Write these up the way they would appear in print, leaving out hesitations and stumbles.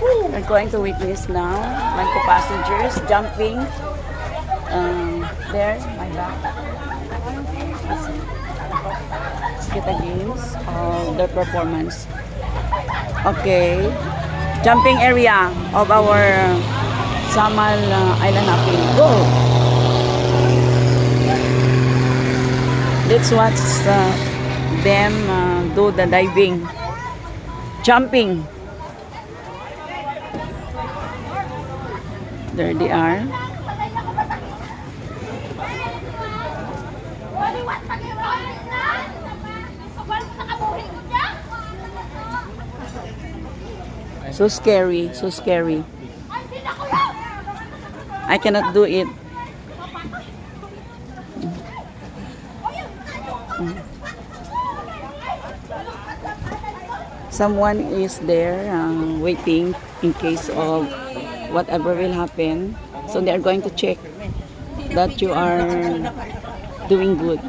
We're going to witness now my co-passengers jumping there, my back. Let's get a glimpse of their performance. Okay, jumping area of our Samal Island hopping. Go! Let's watch them do the diving, jumping. There they are. So scary, so scary. I cannot do it. Someone is there waiting in case of whatever will happen. So they are going to check that you are doing good.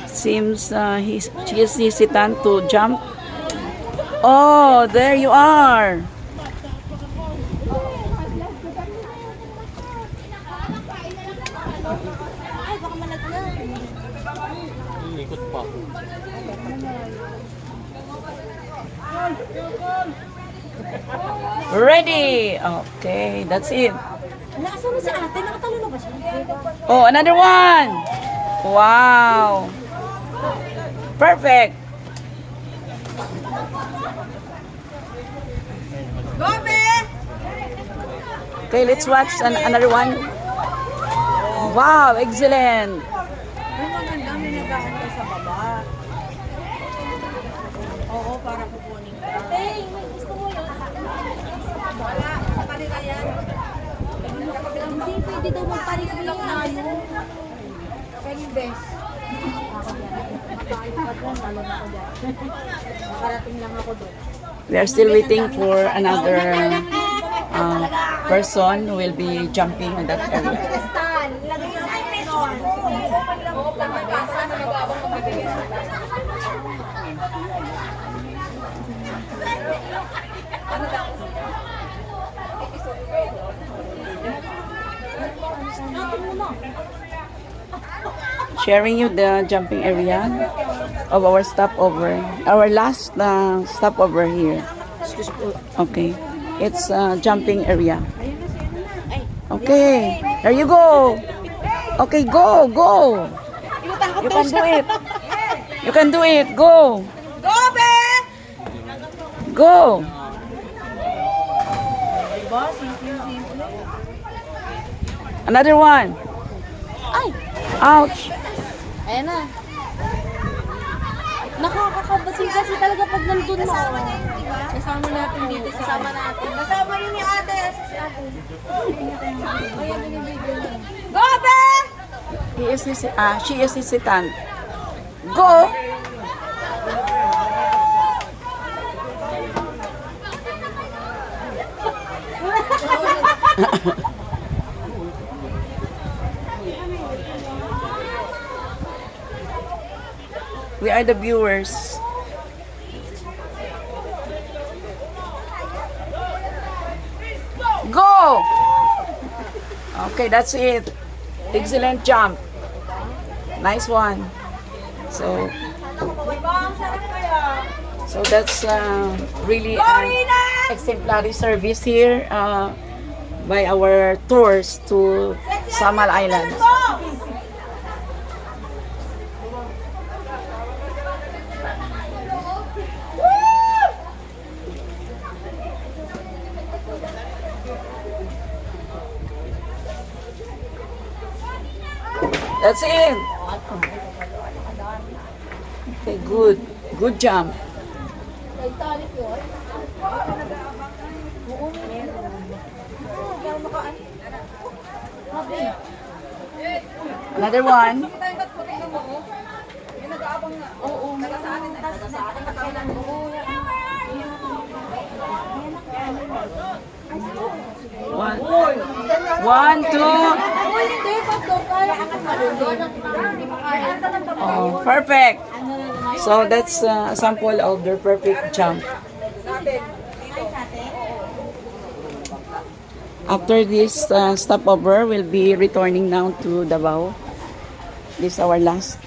Seems she is hesitant to jump. Oh, there you are. Ikot pa. Ready. Okay, that's it. Nakasan mo si ate? Nakatalo na ba siya? Oh, another one. Wow. Perfect. Go, be! Okay, let's watch another one. Wow, excellent. Ay, maganda. May nagaan ka sa baba. Oo, para kukunin ka. Hey, may gusto mo yun? Wala, sa kanila yan. Hindi, pwede daw magpariblok na yun. Kaya yung best. Makakain pa doon, lalo na ako dyan. Nakarating lang ako doon. We are still waiting for another person who will be jumping on that area. Stan, lagay yung meron. Oo, pag magkasa na mag-aabang kumagigil. Sharing you the jumping area of our stopover, our last stopover here. Okay, it's jumping area. Okay, there you go. Okay, go, go. You can do it. You can do it. Go. Go, be! Go. Another one. Ay! Ouch. Ayan na. Nakakakabasin kasi talaga pag nandun mo. Kasama na yun, diba? Kasama natin dito. Kasama natin. Kasama yun ni ate. Si ate. Ayan, binibigyan niya. Go, be! She is hesitant. Go. We are the viewers. Go! Okay, that's it. Excellent jump. Nice one. So that's really an exemplary service here by our tours to Samal Islands. That's it. Okay, good. Good jump. Another one. One, one, two. Uy, hindi. Pag daw kaya, angat malulod. Hindi makaya. Oh, perfect. So that's a sample of their perfect jump. After this stopover, we'll be returning now to Davao. This is our last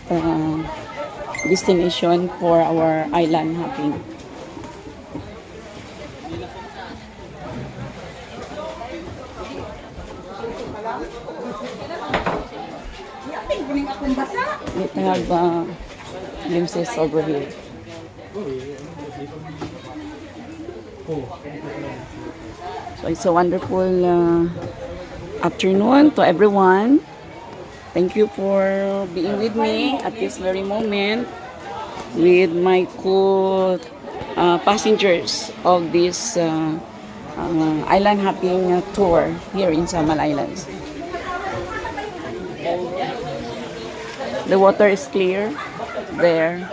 destination for our island hopping. We have glimpses over here. So it's a wonderful afternoon to everyone. Thank you for being with me at this very moment with my passengers of this island hopping tour here in Samal Islands. The water is clear there.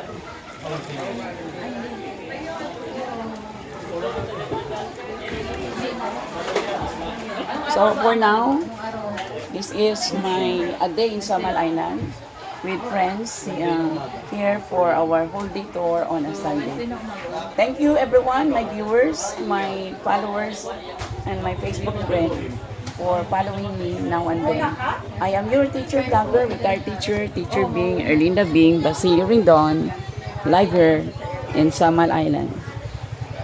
So for now, this is a day in Samal Island with friends here for our whole day tour on a Sunday. Thank you everyone, my viewers, my followers, and my Facebook friend for following me now and then. I am your teacher vlogger, retired teacher being Erlinda Bing Basilio Rindon, live here in Samal Island.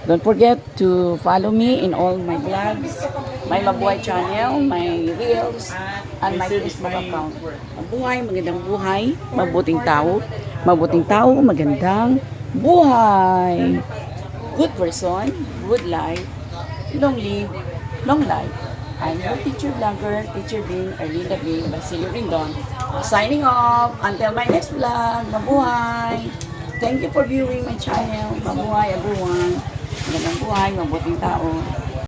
Don't forget to follow me in all my vlogs, my Mabuhay channel, my reels, and my Facebook account. Mabuhay, magandang buhay, mabuting tao, magandang buhay. Good person, good life, long live, long life. I'm your teacher vlogger, teacher being Erlinda Bing Basilio Rindon. Signing off until my next vlog. Mabuhay! Thank you for viewing my channel. Mabuhay everyone. Magandang buhay, mabuting tao.